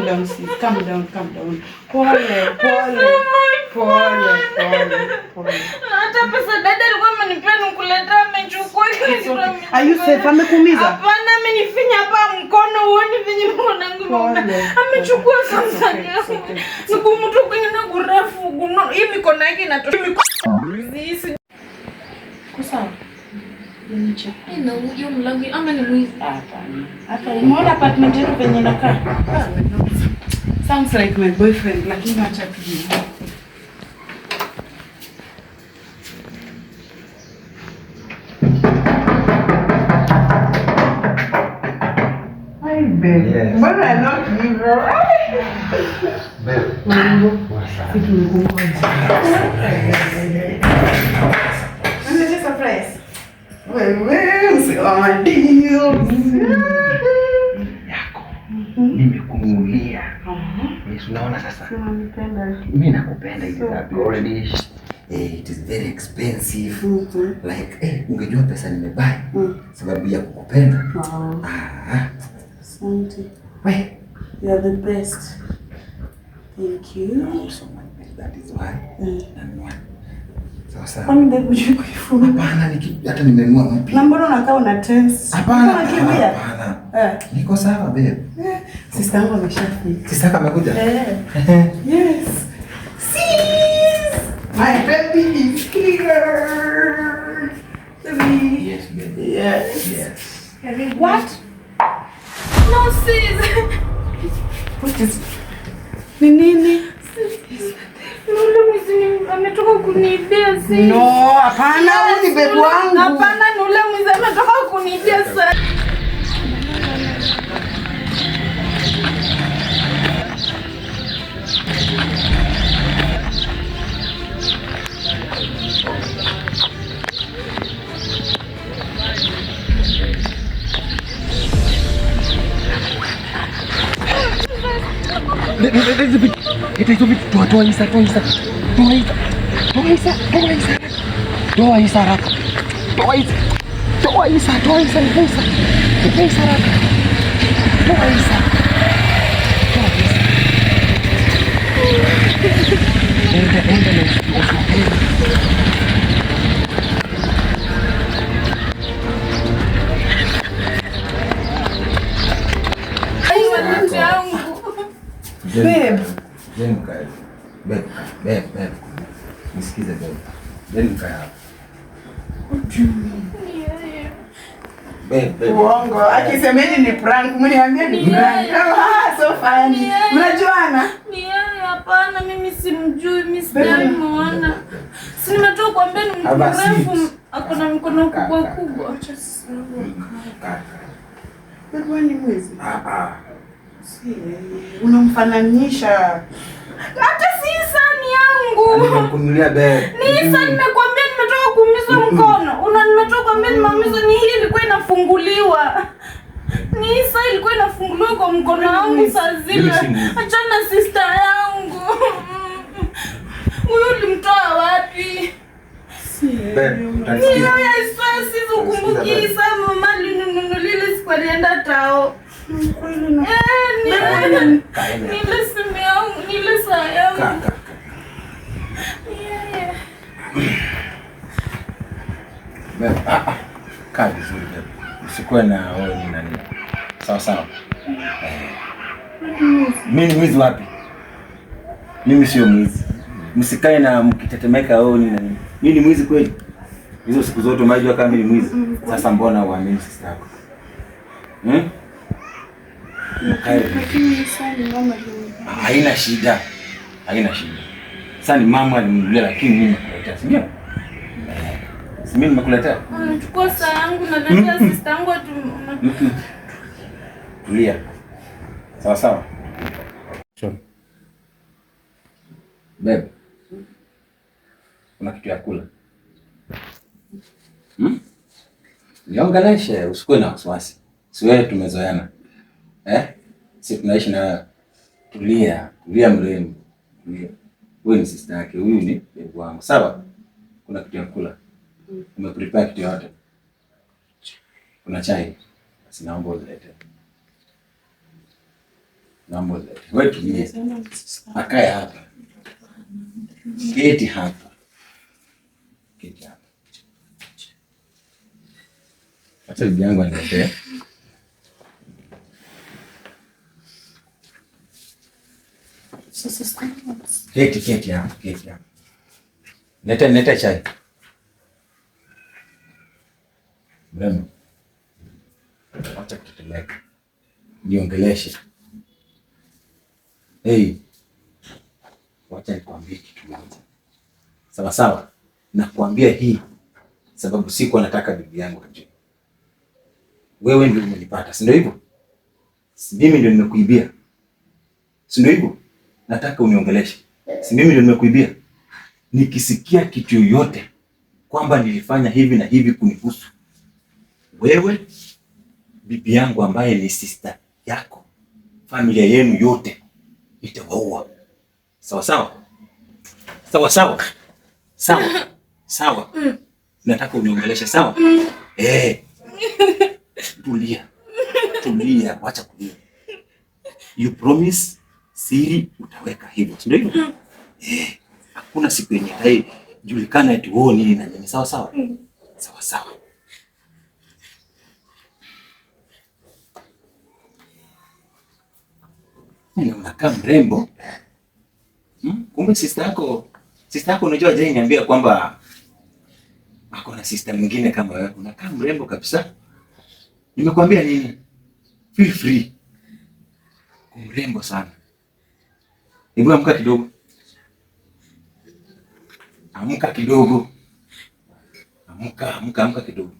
down, sis. Calm down. Pole. Hata pesa dada alikuwa amenipea nikuleta amechukua kitu. Are you safe? Amekuumiza? Hapana, amenifinya hapa mkono uone venye mwanangu. Amechukua sasa. Siku mtu kwenye na kurefu. Hii mikono yake inatoka. Hizi. Kusawa. Niche. Ina huyo mlango ama ni mwizi? Hapana. Hata umeona apartment yetu penye nakaa? Sounds like my boyfriend, lakini acha tujue. Hi babe. Yes. But I love you, bro. Babe. What's up? It's a surprise. Wewe usiona deals. Yako. Nimekununulia. Yes, unaona sasa. Mimi nakupenda hivi already. It is very expensive. Like ungejua pesa nimebuy sababu ya kukupenda. Asante. Wait. You are the best. Thank you. So much. That is why. And one. Sasa. Kwani ndio kujifunga? Hapana, hata nimenunua mpya. Na mbona unakaa una tense? Hapana. Hapana. Niko sawa babe. Sister yangu ameshafika. Sister yako amekuja? Yes. Sis! My baby is here. Yes, baby. Yes. What? No, sis. What is? Ni nini? Nule mwizi ametoka kuniibia sis. No, hapana, huyu ni baby wangu. Hapana, nule mwizi ametoka kuniibia sis. Babe. Nisikize babe. Then mkae hapa. Babe. Uongo. Akisemeni ni prank, mniambia ni prank. So funny. Mnajuana? Ni yeye hapana, mimi simjui, mimi sijamuona. Si nimetoka kuambia ni mtu mrefu, ako na mikono kubwa. Acha sasa. Wewe ni mwizi? Si, unamfananisha. Hata si sani yangu. Nimekununulia babe. Ni sani nimekwambia nimetoka kuumiza mkono. Nimetoka kuambia nimeumiza ni hii ilikuwa inafunguliwa. Ni saa ilikuwa inafunguliwa kwa mkono wangu saa zile. Achana sister yangu. Huyu ulimtoa wapi? Babe, Ni yeye sasa ukumbuki saa mama alinunulia siku alienda tao. Nile simu yangu, nile saa yangu. Babe, kaa vizuri babe. Usikuwe na wewe ni nani. Sawa. Mimi mwizi wapi? Mimi sio mwizi. Msikae na mkitetemeka wewe ni nani. Mimi ni mwizi kweli? Hizo siku zote unajua kama mimi ni mwizi. Sasa mbona uamini sister yako? Haina shida. Sasa ni mama alimnunulia lakini mimi nimekuletea, si ndio? Si mimi nimekuletea. Unachukua saa yangu na dada sister yangu tu. Tulia. Sawa. Sure. Babe. Una kitu ya kula? Niongeleshe, usikuwe na wasiwasi. Si wewe tumezoeana. Si tunaishi na tulia mrembo. Wewe ni sister yake, huyu ni baby wangu. Sawa? Kuna kitu ya kula. Umeprepare kitu yote. Kuna chai. Basi naomba ulete. Mambo zake. Wewe tulie. Akae hapa. Keti hapa. Keti hapa. Acha bibi yangu aniletee. Keti hapa, keti hapa. Neta chai. Mrembo. Acha kuteleka. Niongeleshe. Hey. Wacha nikwambie kitu moja. Sawa sawa. Nakwambia hii sababu siko nataka bibi yangu ajue. Wewe ndio umenipata, si ndio hivyo? Mimi ndio nimekuibia. Si ndio hivyo? Nataka uniongeleshe. Si mimi ndio nimekuibia. Nikisikia kitu yoyote kwamba nilifanya hivi na hivi kunihusu wewe, bibi yangu ambaye ni sister yako, familia yenu yote itawaua. Sawa sawa? Sawa sawa? Sawa. Sawa. Nataka uniongeleshe, sawa? Tulia. Tulia, wacha kulia. You promise siri utaweka hivyo. Ndio hivyo? Hakuna siku yenye julikana eti wewe nini na nini. Sawa sawa? Sawa sawa. Ni unakaa mrembo. Kumbe sister yako unajua je niambia kwamba ako na sister mwingine kama wewe. Unakaa mrembo kabisa. Nimekwambia nini? Feel free. Mrembo sana. Hebu amka kidogo. Amka kidogo. Amka kidogo.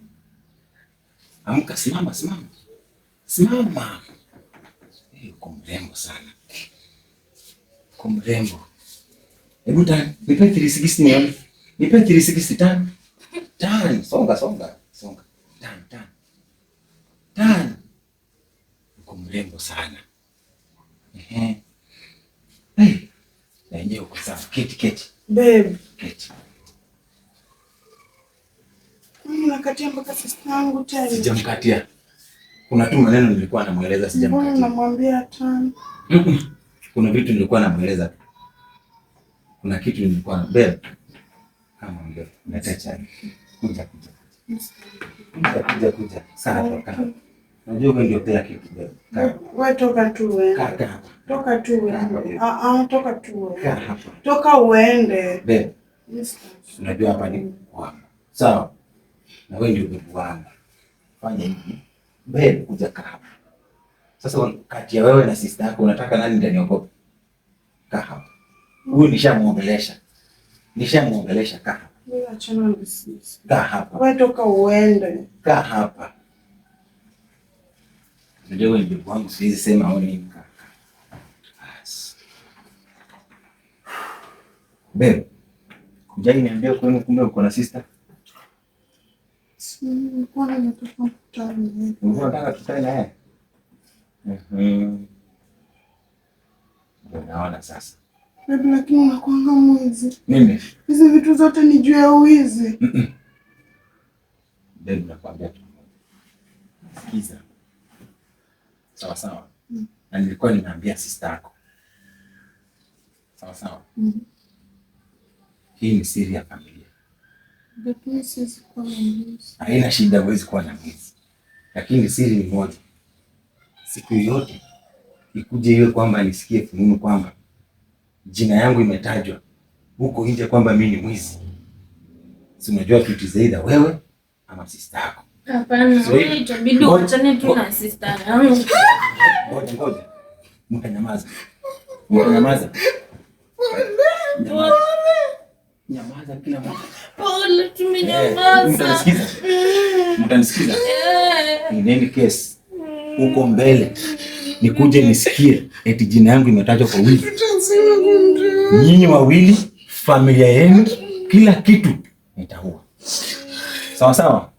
Amka, simama. Simama. Uko mrembo sana. Uko mrembo. Hebu nipe 360 nione. Nipe 360 tano. Tano. Songa. Tano. Uko mrembo sana. Hey. Na yenyewe uko sawa. Keti. Babe. Keti. Unakatia mpaka sister yangu tena. Sijamkatia. Kuna tu maneno nilikuwa namueleza sijamkatia. Mbona namwambia tano? Kuna vitu nilikuwa namueleza. Kuna kitu nilikuwa na babe. Kama ndio. Leta chai. Kuja. Sana kaa. Najua wewe ndio kila kitu babe. Wewe toka tu wewe. Kaa. Toka tu wewe. Toka tu wewe. Kaa hapa. Toka uende. Babe. Unajua hapa ni kwangu. Sawa? Na wewe ndio babe wangu. Fanya hivi. Babe, kuja kaa hapa. Sasa kati ya wewe na sister yako unataka nani ndaniogopa? Kaa hapa. Huyu nishamuongelesha. Kaa hapa. Wewe achana na sisi. Kaa hapa. Wewe toka uende. Kaa hapa. Ndio wewe ndio wangu, siwezi sema au nini kaka. Babe. Kujai niambia kwenu kumbe uko na sister? Nilikuwa nataka kukutana naye. Unataka tukutane naye? Unaona sasa. Babe, lakini unakuanga mwizi. Mimi? Hizi vitu zote ni juu ya wizi. Babe, nakwambia tu. Sikiza. Sawa. Na nilikuwa nimeambia sister yako. Sawa. Hii ni siri ya familia. Lakini sisi kwa mwizi. Haina shida, huwezi kuwa na mwizi. Lakini siri ni moja. Siku yote ikuje iwe kwamba nisikie fununu kwamba jina yangu imetajwa huko nje kwamba mimi ni mwizi. Si unajua kitu zaidi wewe ama sister yako. Hapana, wewe itabidi uachane tu na sister yangu. Ngoja. Mtanyamaza. Nyamaza kila mmoja. Pole, tumenyamaza. Mtanisikiza? In any case, huko mbele nikuje nisikie eti jina yangu imetajwa kwa wizi. Nyinyi wawili, familia yenu, kila kitu nitaua. Sawa?